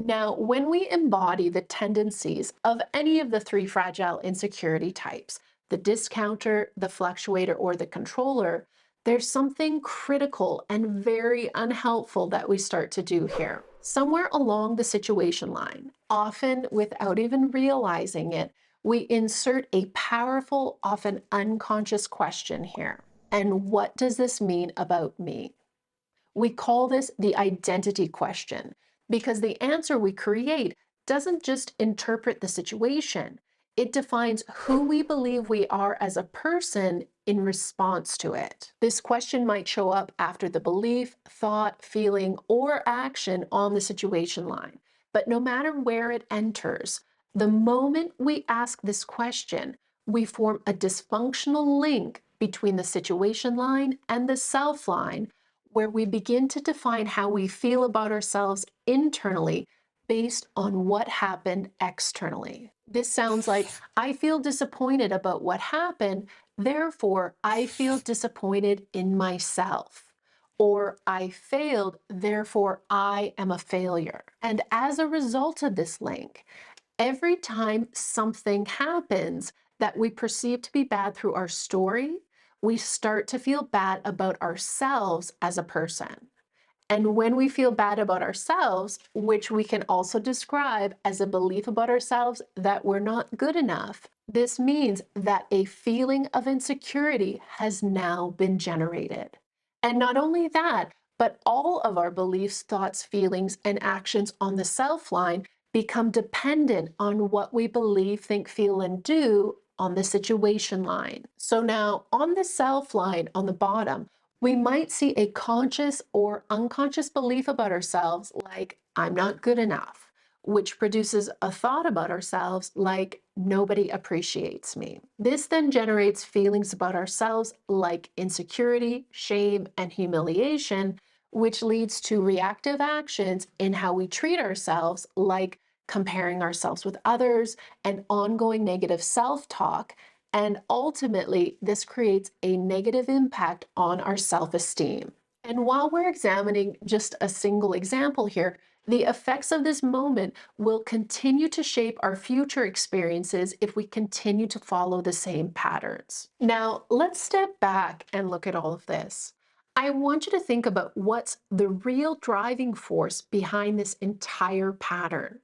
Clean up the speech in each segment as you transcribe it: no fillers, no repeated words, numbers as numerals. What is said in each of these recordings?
Now, when we embody the tendencies of any of the three fragile insecurity types, the discounter, the fluctuator, or the controller, there's something critical and very unhelpful that we start to do here. Somewhere along the situation line, often without even realizing it, we insert a powerful, often unconscious question here. And what does this mean about me? We call this the identity question because the answer we create doesn't just interpret the situation, it defines who we believe we are as a person in response to it. This question might show up after the belief, thought, feeling, or action on the situation line. But no matter where it enters, the moment we ask this question, we form a dysfunctional link between the situation line and the self line where we begin to define how we feel about ourselves internally based on what happened externally. This sounds like, I feel disappointed about what happened, therefore I feel disappointed in myself. Or I failed, therefore I am a failure. And as a result of this link, every time something happens that we perceive to be bad through our story, we start to feel bad about ourselves as a person. And when we feel bad about ourselves, which we can also describe as a belief about ourselves that we're not good enough, this means that a feeling of insecurity has now been generated. And not only that, but all of our beliefs, thoughts, feelings, and actions on the self line become dependent on what we believe, think, feel, and do on the situation line. So now on the self line on the bottom, we might see a conscious or unconscious belief about ourselves like, I'm not good enough, which produces a thought about ourselves like, nobody appreciates me. This then generates feelings about ourselves like insecurity, shame, and humiliation, which leads to reactive actions in how we treat ourselves, like comparing ourselves with others and ongoing negative self talk. And ultimately, this creates a negative impact on our self esteem. And while we're examining just a single example here, the effects of this moment will continue to shape our future experiences if we continue to follow the same patterns. Now, let's step back and look at all of this. I want you to think about what's the real driving force behind this entire pattern.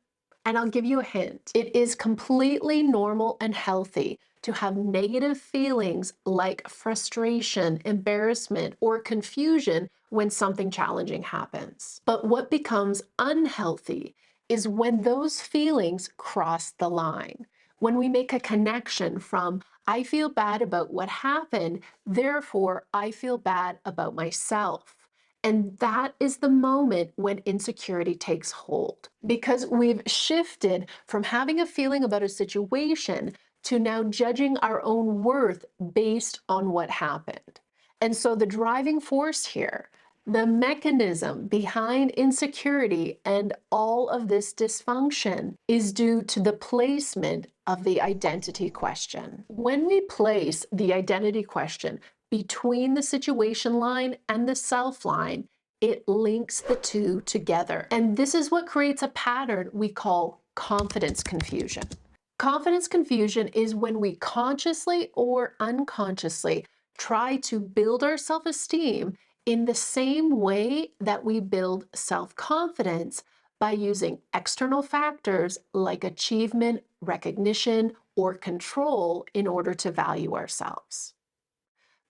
And I'll give you a hint. It is completely normal and healthy to have negative feelings like frustration, embarrassment, or confusion when something challenging happens. But what becomes unhealthy is when those feelings cross the line. When we make a connection from, I feel bad about what happened, therefore I feel bad about myself. And that is the moment when insecurity takes hold because we've shifted from having a feeling about a situation to now judging our own worth based on what happened. And so the driving force here, the mechanism behind insecurity and all of this dysfunction is due to the placement of the identity question. When we place the identity question between the situation line and the self line, it links the two together. And this is what creates a pattern we call confidence confusion. Confidence confusion is when we consciously or unconsciously try to build our self esteem in the same way that we build self confidence by using external factors like achievement, recognition, or control in order to value ourselves.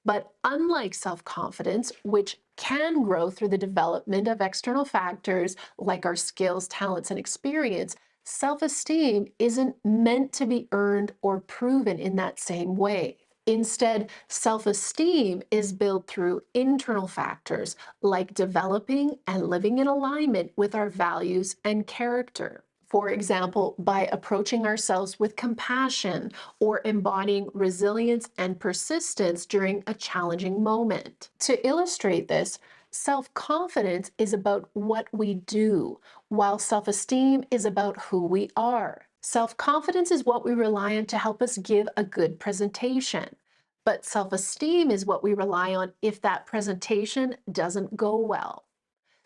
But unlike self confidence, which can grow through the development of external factors like our skills, talents, and experience, self esteem isn't meant to be earned or proven in that same way. Instead, self esteem is built through internal factors like developing and living in alignment with our values and character. For example, by approaching ourselves with compassion or embodying resilience and persistence during a challenging moment. To illustrate this, self confidence is about what we do, while self esteem is about who we are. Self confidence is what we rely on to help us give a good presentation. But self esteem is what we rely on if that presentation doesn't go well.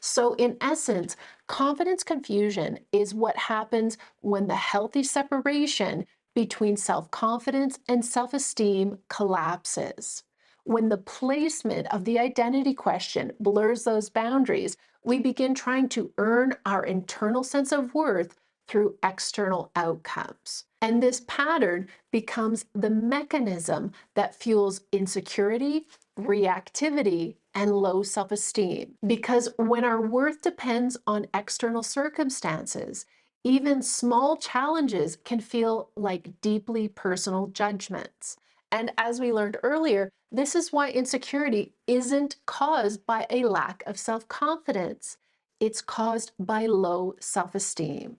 So, in essence, confidence confusion is what happens when the healthy separation between self confidence and self esteem collapses. When the placement of the identity question blurs those boundaries, we begin trying to earn our internal sense of worth through external outcomes. And this pattern becomes the mechanism that fuels insecurity, reactivity, and low self esteem. Because when our worth depends on external circumstances, even small challenges can feel like deeply personal judgments. And as we learned earlier, this is why insecurity isn't caused by a lack of self confidence, it's caused by low self esteem.